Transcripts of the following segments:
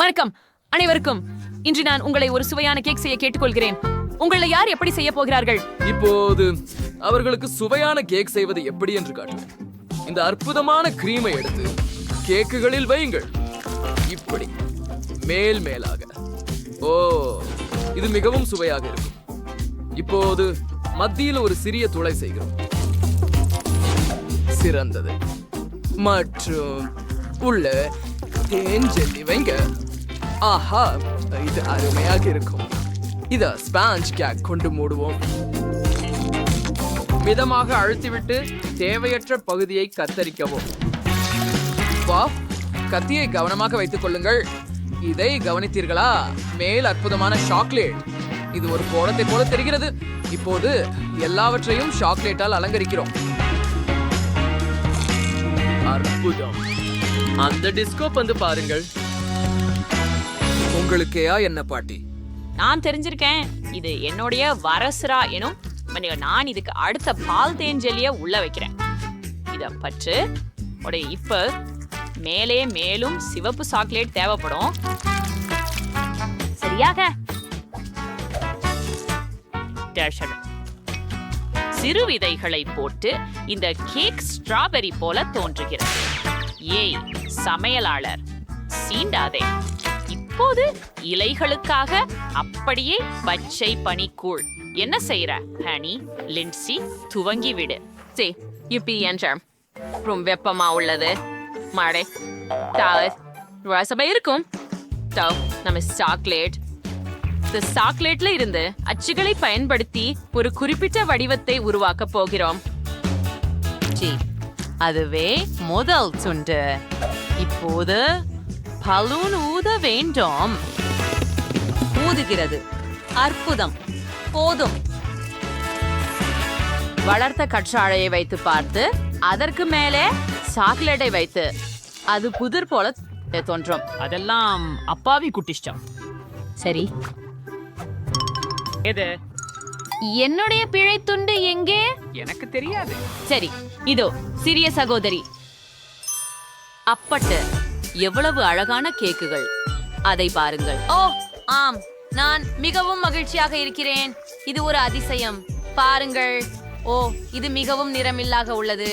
வணக்கம் அனைவருக்கும். இன்று நான் உங்களை ஒரு சுவையான கேக் செய்ய கேட்டுக்கொள்கிறேன். உங்களை யார் எப்படி செய்ய போகிறார்கள்? இப்போது அவர்களுக்கு சுவையான கேக் செய்வது எப்படி என்று காட்டுவேன். இந்த அற்புதமான கிரீமை எடுத்து கேக்குகளில் வையுங்கள். இப்படி மேல் மேலாக. ஓ, இது மிகவும் சுவையாக இருக்கும். இப்போது மத்தியில் ஒரு சிறிய துளை செய்கிறோம். சிறந்தது. மற்றும் உள்ள தேன் ஜெல்லி வைங்க. ஆஹா, இது அருமையாக இருக்கும். இத ஸ்பாஞ்ச் கேக் கொண்டு மூடுவோம். மிதமாக அழுத்திவிட்டு தேவையற்ற பகுதியை கத்தரிக்கவும். வா, கத்தியை கவனமாக வைத்துக் கொள்ளுங்கள். இதை கவனித்தீர்களா? மேல் அற்புதமான சாக்லேட். இது ஒரு கோலத்தை போல தெரிகிறது. இப்போது எல்லாவற்றையும் சாக்லேட்டால் அலங்கரிக்கிறோம். அற்புதம். அந்த டிஸ்கோ பந்து பாருங்கள். உங்களுக்கேயா என்ன பாட்டி? நான் தெரிஞ்சிருக்கேன். இது என்னுடைய வரசுரா எனும். நான் இதுக்கு அடுத்த பால் தேன் ஜெல்லிய உள்ள வைக்கிறேன். இத பற்று இப்ப மேலே மேலும் சிவப்பு சாக்லேட் தேவைப்படும். சரியாக சிறு விதைகளை போட்டு இந்த கேக் ஸ்ட்ராபெரி போல தோன்றுகிறது. ஏய் சமையலாளர், சீண்டாதே. இப்போது இலைகளுக்காக அப்படியே பச்சை பனிக்கூழ். என்ன செய்யற ஹனி? லின்சி, துவங்கி விடு. சே யுப்பி என்றாம். ரொம்ப வெப்பமா உள்ளது. மழை ரசபை இருக்கும். நம்ம சாக்லேட் இந்த சாக்லேட்ல இருந்து அச்சுகளை பயன்படுத்தி ஒரு குறிப்பிட்ட வடிவத்தை உருவாக்க போகிறோம். அதுவே முதல் துண்டு. இப்போது பலூன் ஊத வேண்டும். ஊதுகிறது. அற்புதம். போதும். வளர்த்த கற்றாழையை வைத்து பார்த்து அதற்கு மேலே சாக்லேட்டை வைத்து அது புதிர் போல தோன்றும். அதெல்லாம் அப்பாவி குட்டிஷ்டம். சரி, எது? என்னுடைய பிழை துண்டு எங்கே? எனக்கு தெரியாது. சரி, இதோ சிறிய சகோதரி. அப்பட்டு எவ்வளவு அழகான கேக்குகள். அதை பாருங்கள். ஓ ஆம், நான் மிகவும் மகிழ்ச்சியாக இருக்கிறேன். இது ஒரு அதிசயம். பாருங்கள். ஓ, இது மிகவும் நிறமில்லாக உள்ளது.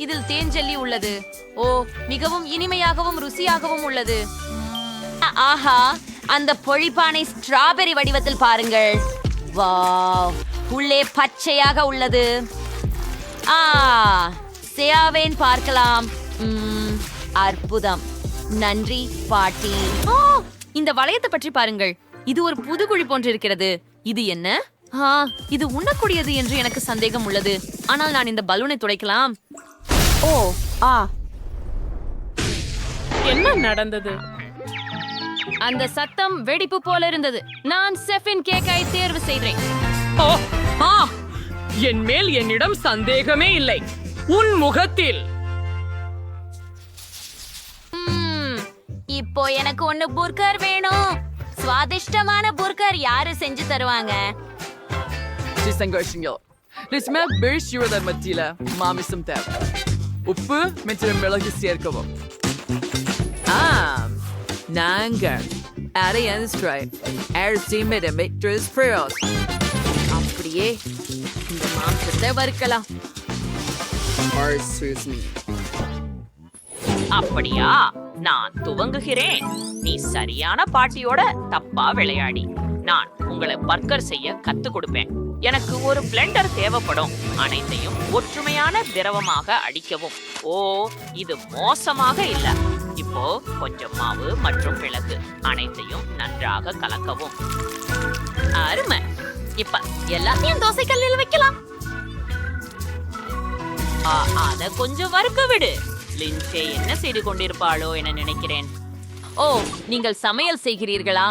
இதில் தேன் ஜெல்லி உள்ளது. ஓ, மிகவும் இனிமையாகவும் ருசியாகவும் உள்ளது. ஆஹா, அந்த பொழிப்பானை ஸ்ட்ராபெரி வடிவத்தில் பாருங்கள். வாவ், உள்ளே பச்சையாக உள்ளது. சேவேன் பார்க்கலாம். அற்புதம். நன்றி பாட்டி. இந்த வளையத்தை பற்றி பாருங்கள். இது ஒரு புது குழி போன்று இருக்கிறது. இது என்ன? இது உண்ணக்கூடியது என்று எனக்கு சந்தேகம் உள்ளது. ஆனால் நான் இந்த பலூனை துடைக்கலாம். ஓ ஆ, என்ன நடந்தது? அந்த சத்தம் வெடிப்பு போல இருந்தது. நான் செஃபின் கேக்கை தேர்வு செய்தேன். ஓ ஆ, என் மேல் என்னிடம் சந்தேகமே இல்லை. உன் முகத்தில். இப்போ எனக்கு ஒன்னு புர்கர் வேணும். சுவாதிஷ்டமான புர்கர் யாரு செஞ்சு தருவாங்க? மத்தியில மாமிசம் தேவை. உப்பு மற்றும் மிளகு சேர்க்கவும். நாங்கள் அப்படியே இந்த மாம்சத்தை வறுக்கலாம். அப்படியா? நான் துவங்குகிறேன். நீ சரியான பாட்டியோட தப்பா விளையாடி. நான் உங்களை பர்கர் செய்ய கத்து கொடுப்பேன். எனக்கு ஒரு பிளெண்டர் தேவைப்படும். அனைத்தையும் ஒற்றுமையான திரவமாக அடிக்கவும். ஓ, இது மோசமாக இல்ல. இப்போ கொஞ்சம் மாவு மற்றும் மிளகு அனைத்தையும் நன்றாக கலக்கவும். அருமை. இப்ப எல்லாத்தையும் தோசை கல்லில் வைக்கலாம். அத கொஞ்சம் வறுக்க விடு. லின்சே என்ன செய்து கொண்டிருப்பாளோ என நினைக்கிறேன். ஓ, நீங்கள் சமையல் செய்கிறீர்களா?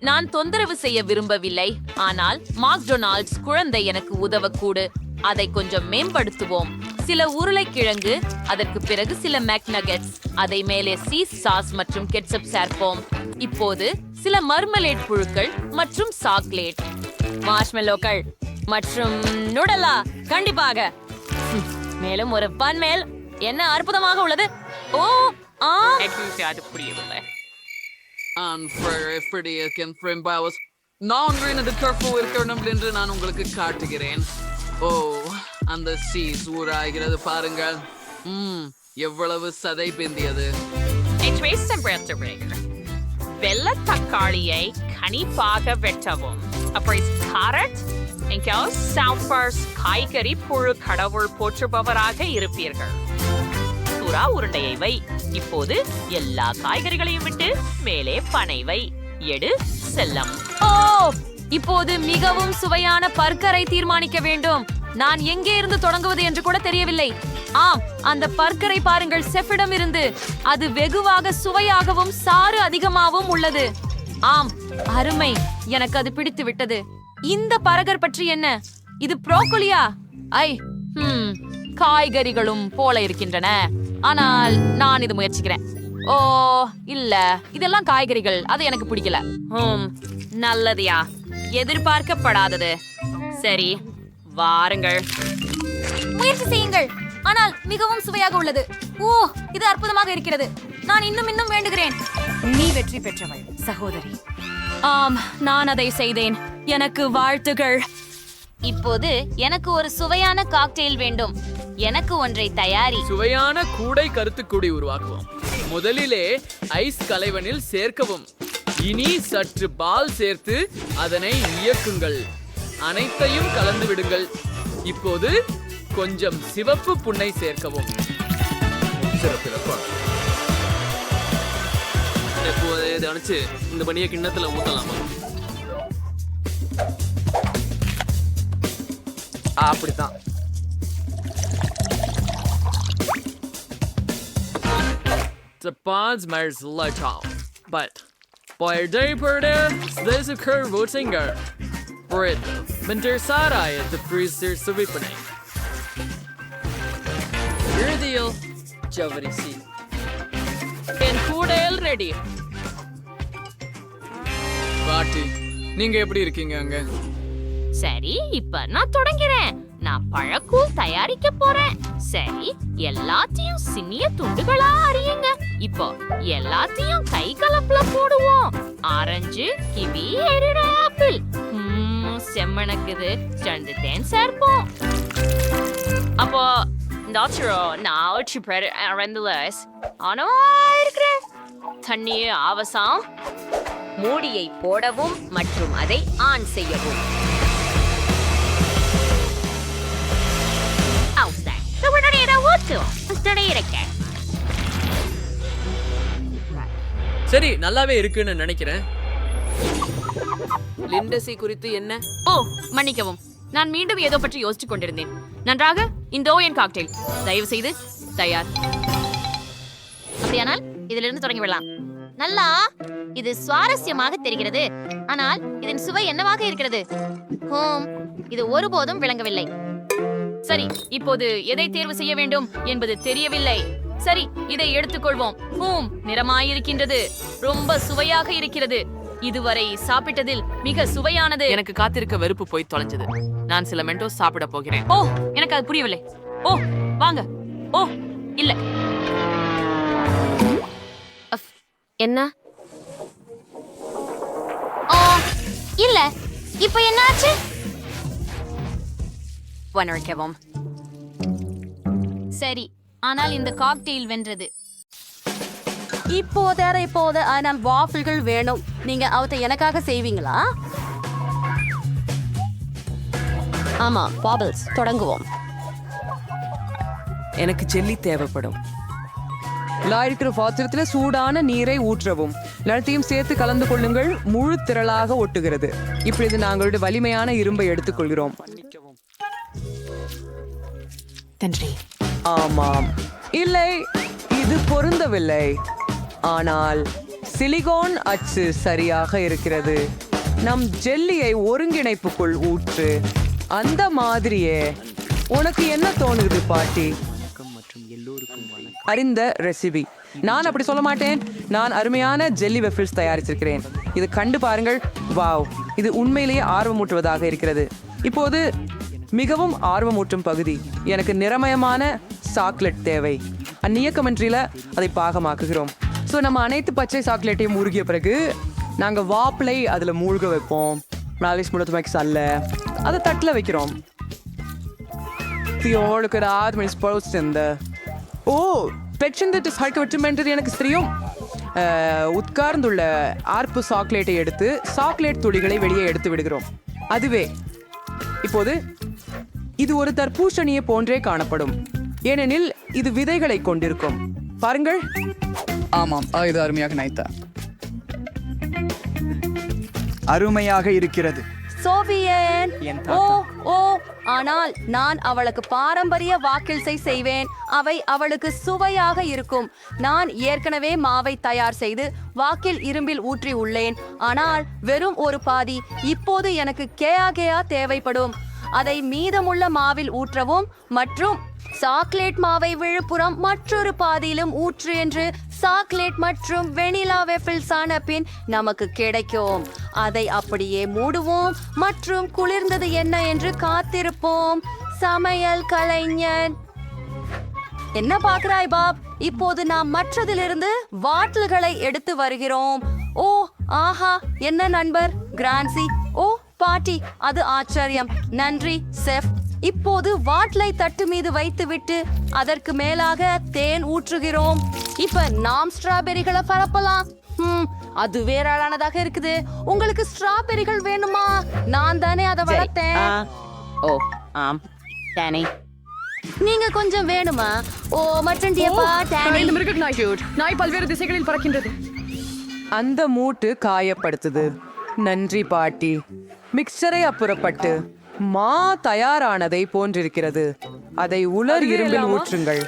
நான் தொந்தரவு செய்ய விரும்பவில்லை. ஆனால் மாக்டொனால்ட்ஸ் குழந்தை எனக்கு உதவக்கூடு. அதை கொஞ்சம் மேம்படுத்துவோம். சில உருளைக்கிழங்கு, அதற்கு பிறகு சில மேக்நகெட்ஸ். அதை மேலே சீஸ் சாஸ் மற்றும் கெட்சப் சேர்ப்போம். இப்போது சில மர்மலேட் புழுக்கள் மற்றும் சாக்லேட், மார்ஷ்மெல்லோக்கள் மற்றும் நுடலா. கண்டிப்பாக. மேலும் ஒரு பன் மேல். என்ன அற்புதமாக உள்ளது. ஓ ஆ, அது புரியவில்லை. எப்படி இருக்கேன் ஃப்ரெண்ட் பாவஸ்? நான் எனது டர்ஃபு இருக்கணும் என்று நான் உங்களுக்கு காட்டுகிறேன். ஓ, அந்த சீஸ் ஊராகிறது பாருங்கள். எவ்வளவு சதை பிந்தியது. வெள்ளை தக்காளியை கனிப்பாக வெட்டவும். அப்புறம் கேரட் சாம்பர்ஸ் காய்கறி புழு கடவுள் போற்றுபவராக இருப்பீர்கள். சுறா உருண்டையை வை. இப்போது எல்லா காய்கறிகளையும் விட்டு மேலே பனை வை. எடு செல்லம். ஓ, இப்போது மிகவும் சுவையான பர்கரை தீர்மானிக்க வேண்டும். நான் எங்கே இருந்து தொடங்குவது என்று கூட தெரியவில்லை. ஆம், அந்த பர்கரை பாருங்கள். செஃபிடம் இருந்து அது வெகுவாக சுவையாகவும் சாறு அதிகமாகவும் உள்ளது. ஆம், அருமை. எனக்கு அது பிடித்து விட்டது. இந்த பர்கர் பற்றி என்ன? இது ப்ரோக்கோலியா? காய்கறிகளும் போல இருக்கின்றன. ஆனால் நான் இது முயற்சிக்கிறேன். ஓ இல்ல, இதெல்லாம் காய்கறிகள். அது எனக்கு பிடிக்கல. நல்லதியா, எதிர்பார்க்கப்படாதது. சரி, வாருங்கள், முயற்சி செய்யுங்கள். ஆனால் மிகவும் சுவையாக உள்ளது. ஓ, இது அற்புதமாக இருக்கிறது. நான் இன்னும் வேண்டுகிறேன். நீ வெற்றி பெற்றவள் சகோதரி. ஆம், நான் அதை செய்தேன். எனக்கு வாழ்த்துகள். இப்போது எனக்கு ஒரு சுவையான காக்டெயில் வேண்டும். எனக்கு ஒன்றை தயாரி. சுவையான கூடை கருத்துக்கூடி உருவாக்குவோம். முதலிலே ஐஸ் கலைவனில் சேர்க்கவும். இனி சற்று பால் சேர்த்து அதனை இயக்குங்கள். அனைத்தையும் கலந்து விடுங்கள். இப்போது கொஞ்சம் சிவப்பு புன்னை சேர்க்கவும். அனுச்சு இந்த பணியை கிண்ணத்துல ஊத்தலாமா? அப்படித்தான். The bonds matters little, but by day per day, there's a curve singer. Bread, Mentor Sara at the freezer Savipane. Deal, Javadi C. And food ready. பாட்டி, நீங்க எப்படி இருக்கீங்க அங்க? சரி, இப்ப நான் தொடங்கிறேன். நான் பழக்கூழ் தயாரிக்க போறேன். சரி, எல்லாத்தையும் சின்னிய துண்டுகளா அறியுங்க. இப்போ எல்லாத்தையும் கை கலப்புல போடுவோம். Orange, kiwi, apple. செம்மணக்குது. சேர்ந்து தேன் சேர்ப்போம். அப்போ நான் இருக்கிறேன். தண்ணீர் அவசரம். மூடியை போடவும் மற்றும் அதை ஆன் செய்யவும். சரி, நல்லாவே இருக்குன்னு நினைக்கிறேன். லிண்டசி குறித்து என்ன? ஓ, மன்னிக்கவும். நான் மீண்டும் ஏதோ பற்றி யோசித்துக் கொண்டிருந்தேன். நன்றாக, இந்த என் காக்டெயில் தயவு செய்து தயார். அப்படியானால் இதிலிருந்து தொடங்கி விடலாம். நல்லா, இது சுவாரஸ்யமாக தெரிகிறது. ஆனால் இதன் சுவை என்னவாக இருக்கிறது? இது ஒருபோதும் விளங்கவில்லை. சரி, இப்போது எதை தேர்வு செய்ய வேண்டும் என்பது தெரியவில்லை. சரி, இதை எடுத்துக்கொள்வோம். நிறமாயிருக்கின்றது. ரொம்ப சுவையாக இருக்கிறது. இதுவரை சாப்பிட்டதில் மிக சுவையானது. எனக்கு காத்திருக்க வெறுப்பு போய் தொலைஞ்சது. நான் சில மென்டோஸ் சாப்பிட போகிறேன். ஓ, எனக்கு அது புரியவில்லை. ஓ, வாங்க. ஓ, இல்ல. என்ன? ஓ, இல்ல. இப்போ என்னாச்சு? வணக்கம். சரி, ஆனால் இந்த காக்டெயில் வென்றது. இப்போது ஆனால் வாஃபிள்கள் வேணும். நீங்க அவத்தை எனக்காக செய்வீங்களா? ஆமா, பாபிள்ஸ் தொடங்குவோம். எனக்கு ஜெல்லி தேவைப்படும். இருக்கிற பாத்திரத்துல சூடான நீரை ஊற்றவும். எல்லாத்தையும் சேர்த்து கலந்து கொள்ளுங்கள். முழு திரளாக ஒட்டுகிறது. இப்பொழுது நாங்களுடைய வலிமையான இரும்பை எடுத்துக்கொள்கிறோம். ஆமாம், இல்லை, இது பொருந்தவில்லை. ஆனால் சிலிகான் அச்சு சரியாக இருக்கிறது. நம் ஜெல்லியை ஒருங்கிணைப்புக்குள் ஊற்று. அந்த மாதிரியே. உனக்கு என்ன தோணுது பாட்டி? அறிந்த ரெசிபி. நான் அப்படி சொல்ல மாட்டேன். நான் அருமையான ஜெல்லி வெஃபில்ஸ் தயாரிச்சிருக்கிறேன். இது கண்டு பாருங்கள். வாவ், இது உண்மையிலேயே ஆர்வமூட்டுவதாக இருக்கிறது. இப்போது மிகவும் ஆர்வமூட்டும் பகுதி. எனக்கு நிறமயமான சாக்லேட் தேவை. அந்நியக்கமின்றில அதை பாகமாக்குகிறோம். ஸோ நம்ம அனைத்து பச்சை சாக்லேட்டையும் மூழ்கிய பிறகு நாங்கள் வாப்பிளை அதில் மூழ்க வைப்போம். நாளைக்கு முழுத்து சல்ல அதை தட்டில் வைக்கிறோம். ஓ பெட்சந்திட்டு சாய்க்க வச்சுமென்றது எனக்கு தெரியும். உட்கார்ந்துள்ள ஆர்ப்பு சாக்லேட்டை எடுத்து சாக்லேட் துளிகளை வெளியே எடுத்து விடுகிறோம். அதுவே இப்போது இது ஒரு தர்பூசணியை போன்றே காணப்படும், ஏனெனில் இது விதைகளை கொண்டிருக்கும். பாருங்கள். ஆமாம், இது அருமையாக நைத்தா, அருமையாக இருக்கிறது. சோபியன். என் ஓ ஓ ஆனால் நான் அவளுக்கு பாரம்பரிய வாக்கில்சை செய்வேன். அவை அவளுக்கு சுவையாக இருக்கும். நான் ஏற்கனவே மாவை தயார் செய்து வாக்கில் இரும்பில் ஊற்றி உள்ளேன். ஆனால் வெறும் ஒரு பாதி. இப்போது எனக்கு கேயா தேவைப்படும். அதை மீதமுள்ள மாவில் ஊற்றவும் மற்றும் சாக்லேட் மாவை விழுப்புறம் மற்றொரு பாதியிலும் ஊற்று என்று சாக்லேட் மற்றும் வெனிலா வேஃபில்ஸ் ஆன பின் நமக்கு கிடைக்கும். அதை அப்படியே மூடுவோம் மற்றும் குளிர்ந்தது என்ன என்று காத்திருப்போம். சமையல் கலைஞன். என்ன பார்க்கிறாய் பாப்? இப்போது நாம் மற்றதிலிருந்து வாட்டல்களை எடுத்து வருகிறோம். ஓ ஆஹா, என்ன நண்பர் கிரான்சி. ஓ பாட்டி, அது ஆச்சரியம். நன்றி செஃப். இப்போது வாட்லை தட்டு மீது வைத்துவிட்டு அதற்கு மேலாக தேன் ஊற்றுகிறோம். இப்ப நாம் ஸ்ட்ராபெரிகளை பரப்பலாம். அது வேறானதாக இருக்குது. உங்களுக்கு ஸ்ட்ராபெரிகள் வேணுமா? நான் தானே அதை வளர்த்தேன். ஓ ஆம் டேனி, நீங்க கொஞ்சம் வேணுமா? ஓ மட்டன்டியப்பா டேனி. இந்த மிருக நாய் பல்வேறு திசைகளில் பறக்கின்றது. அந்த மூட்டு காயப்படுத்துது. நன்றி பாட்டி. மிக்சரை அப்புறப்பட்டு மா தயாரானதை போன்றிருக்கிறது. அதை உலர் இரும்பில் ஊற்றுங்கள்.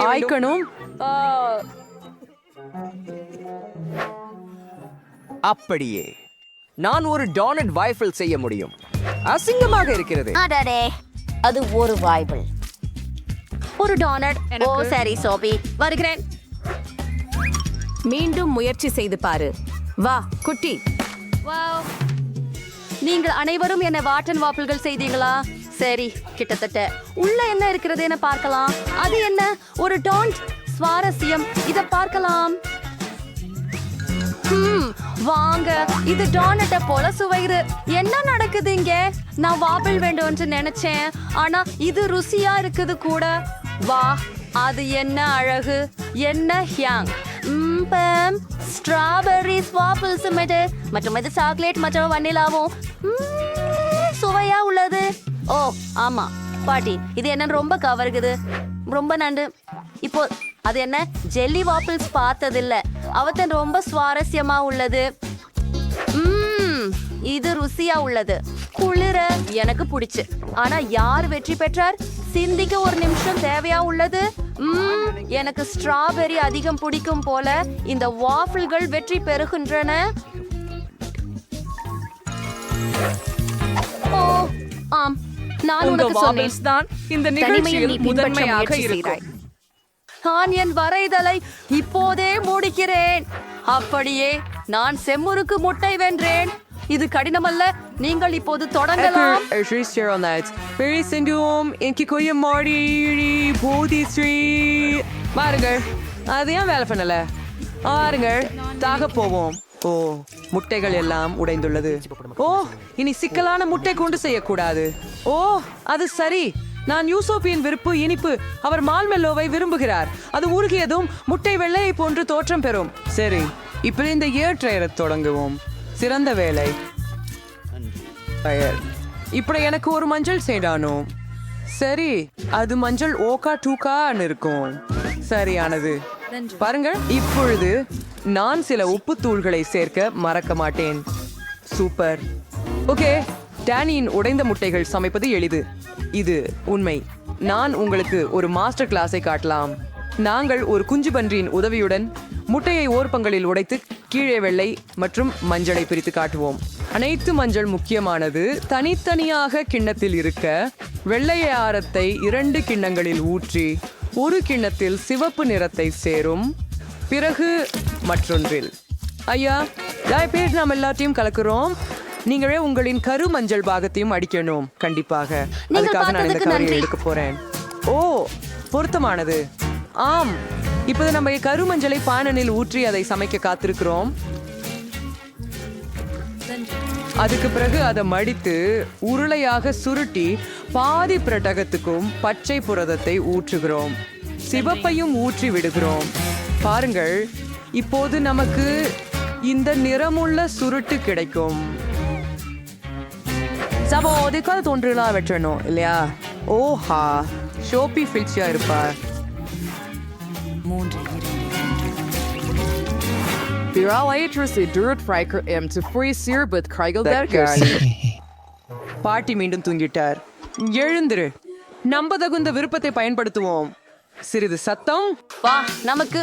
ஆய்க்கணும். அப்படியே நான் ஒரு டோனட் வாய்ஃபிள் செய்ய முடியும். அசிங்கமாக இருக்கிறது. அடடே, அது ஒரு வாய்பிள், ஒரு டோனட். ஓ சரி சோபி, வருகிறேன். மீண்டும் முயற்சி செய்து பாரு. வா குட்டி. நீங்கள் அனைவரும் என்ன வாட்டன் வாப்பிள்கள் செய்தீங்களா? சரி, கிட்டத்தட்ட. உள்ள என்ன இருக்கிறது என பார்க்கலாம். அது என்ன? ஒரு டோன்ட். சுவாரஸ்யம். இத பார்க்கலாம். வாங்க, இது டோனட்ட போல சுவையுது. என்ன நடக்குது இங்க? நான் வாப்பிள் வேண்டும் என்று நினைச்சேன், ஆனா இது ருசியா இருக்குது கூட. வா, அது என்ன அழகு, என்ன ஹியாங். ஸ்ட்ராபெரி வாப்பிள்ஸ் மற்றும் இது சாக்லேட் மற்றும் வனிலாவும் சுவையா உள்ளது. ஓ ஆமா பாட்டி, இது என்ன ரொம்ப கவருகுது. ரொம்ப நன்று. இப்போ அது என்ன? ஜெல்லி வாப்பிள்ஸ் பார்த்ததில்ல. அவத்தன் ரொம்ப சுவாரஸ்யமா உள்ளது. இது ருசியா உள்ளது. குளிர எனக்கு பிடிச்சு. ஆனா யார் வெற்றி பெற்றார்? சிந்திக்க ஒரு நிமிஷம் தேவையா உள்ளது. எனக்கு ஸ்ட்ராபெரி அதிகம் பிடிக்கும் போல இந்த வாஃபிள்கள் வெற்றி பெறுகின்றன. ஓ ஆம், நான் உனக்கு சொன்னேன் தான் இந்த நிகழ்ச்சியில் முதன்மையாக இருக்கும். நான் என் வரைதலை இப்போதே முடிக்கிறேன். அப்படியே நான் செம்முருக்கு முட்டை வென்றேன். இது கடினமல்ல. நீங்கள் இப்போது தொடங்கலாம். பாருங்கள், அது ஏன் வேலை பண்ணல? பாருங்கள், தாக போவோம். ஓ, முட்டைகள் எல்லாம் உடைந்துள்ளது. ஓ, இனி சிக்கலான முட்டை கொண்டு செய்யக்கூடாது. ஓ, அது சரி. நான் யூசோப்பியின் விருப்பு இனிப்பு. அவர் மால்மெல்லோவை விரும்புகிறார். அது உருகியதும் முட்டை வெள்ளையை போன்று தோற்றம் பெறும். சரி, இப்ப இந்த ஏற்ற தொடங்குவோம். சிறந்த வேலை. இப்படி எனக்கு ஒரு மஞ்சள் செய்தானோ. சரி, அது மஞ்சள் ஓகா டூக்கான்னு இருக்கும். சரியானது. பாருங்கள், இப்பொழுது நான் சில உப்பு தூள்களை சேர்க்க மறக்க மாட்டேன். சூப்பர். ஓகே, டேனியின் உடைந்த முட்டைகள் சமைப்பது எளிது. இது உண்மை. நான் உங்களுக்கு ஒரு மாஸ்டர் கிளாஸை காட்டலாம். நாங்கள் ஒரு குஞ்சு பன்றியின் உதவியுடன் முட்டையை ஓர்பங்களில் உடைத்து கீழே வெள்ளை மற்றும் மஞ்சளை பிரித்து காட்டுவோம். அனைத்து மஞ்சள் முக்கியமானது. தனித்தனியாக கிண்ணத்தில் இருக்க வெள்ளையாரத்தை 2 கிண்ணங்களில் ஊற்றி ஒரு கிண்ணத்தில் சிவப்பு நிறத்தை சேரும். பிறகு மற்றொன்றில். ஐயா, பேர் நாம் எல்லாத்தையும் கலக்குறோம். நீங்களே உங்களின் கரு மஞ்சள் பாகத்தையும் அடிக்கணும். கண்டிப்பாக. அதுக்காக நான் இந்த கவரையை எடுக்க போறேன். ஓ, பொருத்தமானது. ஆம், இப்போது நம்ம கருமஞ்சளை பானனில் ஊற்றி அதை சமைக்க காத்திருக்கிறோம். அதுக்கு பிறகு அதை மடித்து உருளையாக சுருட்டி பாதி பிரட்டகத்துக்கும் பச்சை புரதத்தை ஊற்றுகிறோம். சிவப்பையும் ஊற்றி விடுகிறோம். பாருங்கள், இப்போது நமக்கு இந்த நிறமுள்ள சுருட்டு கிடைக்கும். சபோ அதுக்காக தோன்றலாம் வெட்டணும் இல்லையா? ஓஹா, ஷோபி ஃபில்ச்சியா இருப்பார். பாட்டி மீண்டும் தூங்கிட்டார். எழுந்திரு, நம்பதகுந்த விருப்பத்தை பயன்படுத்துவோம். சிறிது சத்தம். வா, நமக்கு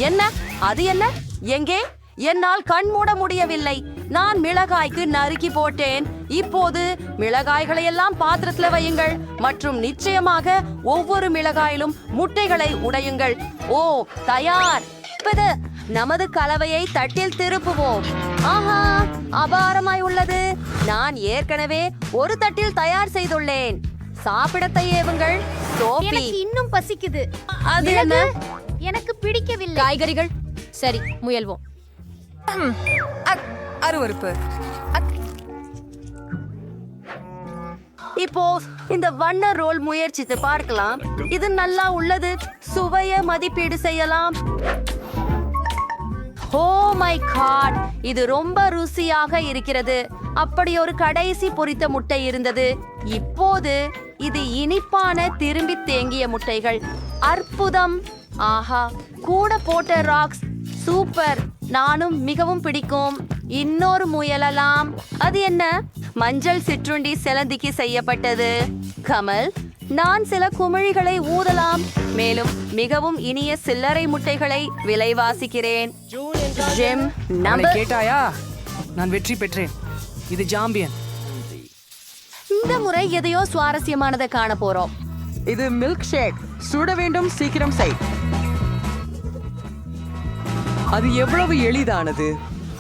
என்ன? அது என்ன? எங்கே? என்னால் கண் மூட முடியவில்லை. நான் மிளகாய்க்கு நறுக்கி போட்டேன். இப்போது மிளகாய்களை எல்லாம் பாத்திரத்துல வையுங்கள் மற்றும் நிச்சயமாக ஒவ்வொரு மிளகாயிலும் முட்டைகளை உடையுங்கள். ஓ, தயார். நமது கலவையை தட்டில் திருப்புவோம். ஆஹா, அபாரமாய் உள்ளது. நான் ஏற்கனவே ஒரு தட்டில் தயார் செய்துள்ளேன். சாப்பிடத்தை ஏவுங்கள். சோபி, இன்னும் பசிக்குது. அது என்ன? எனக்கு பிடிக்கவில்லை. காய்கறிகள். சரி, முயல்வோம். அருவருப்பு. இப்போ இந்த வண்ண ரோல் முயற்சித்து பார்க்கலாம். இது நல்லா உள்ளது. சுவைய மதிப்பீடு செய்யலாம். ஓ மை காட், இது ரொம்ப ருசியாக இருக்கிறது. அப்படி ஒரு கடைசி பொரித்த முட்டை இருந்தது. இப்போது இது இனிப்பான திரும்பி தேங்கிய முட்டைகள். அற்புதம். ஆஹா, கூட போட்ட ராக்ஸ். சூப்பர். நானும் மிகவும் பிடிக்கும். இன்னொரு முயலலாம். அது என்ன? மஞ்சள் சிற்றுண்டி செலந்திக்கு செய்யப்பட்டது. கமல், நான் சில குமிழிகளை ஊதலாம். மேலும் மிகவும் இனிய சில்லறை முட்டைகளை விலைவாசிக்கிறேன். Gym, number கேட்டாயா? நான் வெற்றி பெற்றேன். இது ஜாம்பியன். இந்த முறை எதையோ சுவாரஸ்யமானதை காண போறோம். இது மில்க் ஷேக். சுட வேண்டும், சீக்கிரம் செய். அது எவ்வளவு எளிதானது.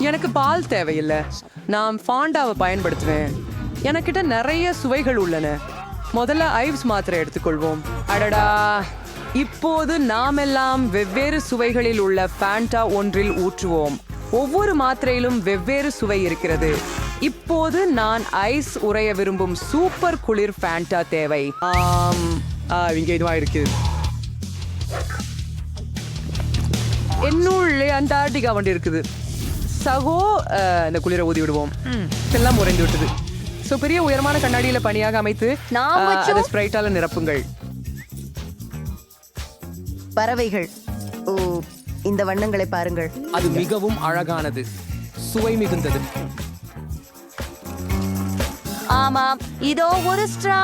எனக்கு பால் தேவையில்லை. நான் ஃபாண்டாவை பயன்படுத்துவேன். எனக்கிட்ட நிறைய சுவைகள் உள்ளன. முதல்ல ஐவ்ஸ் மாத்திரை எடுத்துக்கொள்வோம். அடடா, இப்போது நாமெல்லாம் வெவ்வேறு சுவைகளில் உள்ள ஃபேண்டா ஒன்றில் ஊற்றுவோம். ஒவ்வொரு மாத்திரையிலும் வெவ்வேறு சுவை இருக்கிறது. இப்போது நான் ஐஸ் உறைய விரும்பும் சூப்பர் குளிர் ஃபேண்டா தேவை. இங்க இதுவா இருக்கு. என்னுள்ளே அண்டார்டிகா வண்டி இருக்குது. சகோ, இந்த குளிரை ஊதி விடுவோம். எல்லாம் உறைந்து விட்டது. சோ பெரிய உயரமான கண்ணாடியில பணியாக அமைத்து அதை ஸ்ப்ரைட்டால நிரப்புங்கள். பறவைகள். ஓ, இந்த வண்ணங்களை பாருங்கள். அது மிகவும் அழகானது, சுவை மிகுந்தது. ஆமாம், இதோ ஒரு ஸ்ட்ரா.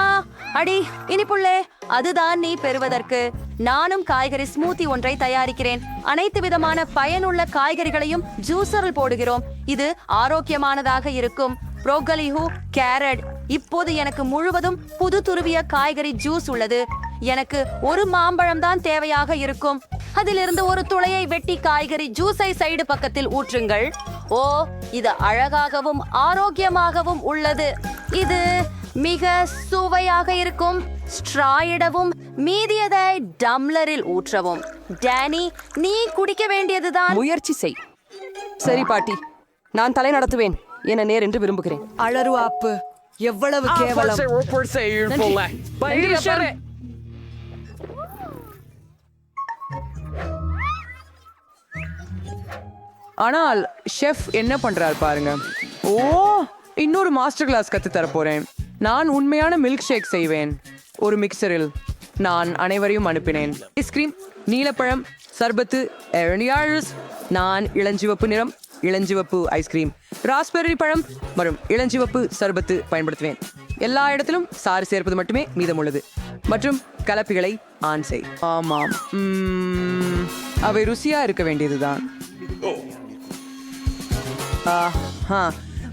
அடி இனிப்புள்ளே, அதுதான் நீ பெறுவதற்கு. நானும் காய்கறி ஸ்மூத்தி ஒன்றை தயாரிக்கிறேன். அனைத்து விதமான பயனுள்ள காய்கறிகளையும் ஜூஸரில் போடுகிறோம். இது ஆரோக்கியமானதாக இருக்கும். புரோக்கலிஹூ, கேரட். இப்போது எனக்கு முழுவதும் புது துருவிய காய்கறி ஜூஸ் உள்ளது. எனக்கு ஒரு மாம்பழம் தான் தேவையாக இருக்கும். அதிலிருந்து ஒரு துளையை வெட்டி காய்கறி ஜூஸை சைடு பக்கத்தில் ஊற்றுங்கள். ஓ, இது அழகாகவும் ஆரோக்கியமாகவும் உள்ளது. இது மிக சுவையாக இருக்கும். ஸ்ட்ராயிடவும் மீதியதை டம்ளரில் ஊற்றவும். டேனி, நீ குடிக்க வேண்டியதுதான். முயற்சி செய். சரி பாட்டி, நான் தலை நடத்துவேன் என நேர் என்று விரும்புகிறேன். அழறுவாப்பு, எவ்வளவு கேவலம். ஆனால் ஷெஃப் என்ன பண்றாரு பாருங்க. ஓ, இன்னொரு மாஸ்டர் கிளாஸ் கத்து தர போறேன். நான் உண்மையான மில்க் ஷேக் செய்வேன். ஒரு மிக்சரில் நான் அனைவரையும் அனுப்பினேன். ஐஸ்கிரீம், நீலப்பழம், சர்பத்து, நான் இளஞ்சிவப்பு நிறம், இளஞ்சிவப்பு ஐஸ்கிரீம், ராஸ்பெர்ரி பழம் மற்றும் இளஞ்சிவப்பு சர்பத்து பயன்படுத்துவேன். எல்லா இடத்திலும் சாறு சேர்ப்பது மட்டுமே மீதமுள்ளது. மற்றும் கலப்பிகளை ஆன் செய். ஆமாம், அவை ருசியா இருக்க வேண்டியதுதான்.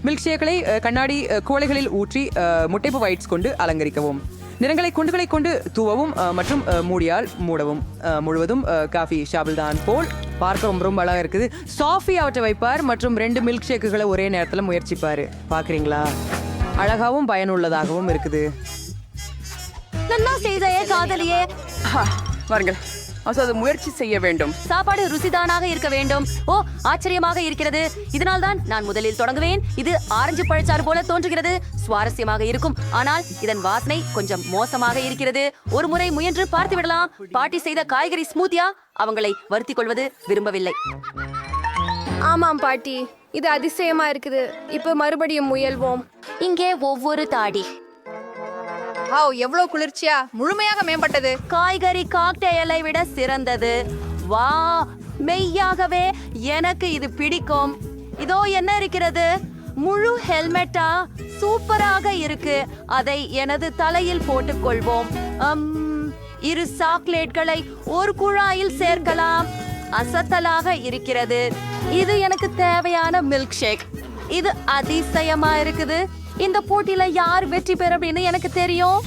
மில்க் ஷேக்களை கண்ணாடி குவளைகளில் ஊற்றி முட்டைப்பு ஒயிட்ஸ் கொண்டு அலங்கரிக்கவும். நிறங்களை கொண்டு தூவவும் மற்றும் மூடியால் மூடவும். முழுவதும் காஃபி ஷாபிள் தான் போல் பார்க்க ரொம்ப ரொம்ப அழகா இருக்குது. சாஃபி அவற்றை வைப்பார் மற்றும் 2 மில்க் ஷேக்குகளை ஒரே நேரத்தில் முயற்சிப்பார். பார்க்குறீங்களா? அழகாவும் பயனுள்ளதாகவும் இருக்குது. நல்லா செய்தே காதலியே. வாருங்கள், அது முயற்சி செய்ய வேண்டும். சாப்பாடு ருசிதானாக இருக்க வேண்டும். ஓ, ஆச்சரியமாக இருக்கிறது. இதனால் தான் நான் முதலில் தொடங்குவேன். இது ஆரஞ்சு பழச்சாறு போல தோன்றுகிறது. சுவாரஸ்யமாக இருக்கும், ஆனால் இதன் வாசனை கொஞ்சம் மோசமாக இருக்கிறது. ஒரு முறை முயன்று பார்த்து விடலாம். பாட்டி செய்த காய்கறி ஸ்மூத்தியா அவங்களை வருத்திக் கொள்வது விரும்பவில்லை. ஆமாம் பாட்டி, இது அதிசயமா இருக்குது. இப்ப மறுபடியும் முயல்வோம். இங்கே ஒவ்வொரு தாடி எவ்வளவு குளிர்ச்சியா, முழுமையாக மேம்பட்டது. காய்கறி காக்டெயிலை விட சிறந்தது. வா, மெய்யாகவே எனக்கு இது பிடிக்கும். இதோ என்ன இருக்கிறது, முழு ஹெல்மெட்டா, சூப்பராக இருக்கு. அதை எனது தலையில் போட்டுக் கொள்வோம். இரு சாக்லேட்களை ஒரு குழாயில் சேர்க்கலாம். அசத்தலாக இருக்கிறது. இது எனக்கு தேவையான மில்க் ஷேக். இது அதிசயமா இருக்குது. இந்த போட்டியில யார் வெற்றி பெறும் அப்படின்னு எனக்கு தெரியும்.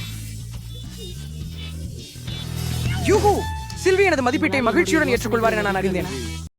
யூஹூ! சில்வி எனது மதிப்பீட்டை மகிழ்ச்சியுடன் ஏற்றுக்கொள்வார் என நான் அறிந்தேன்.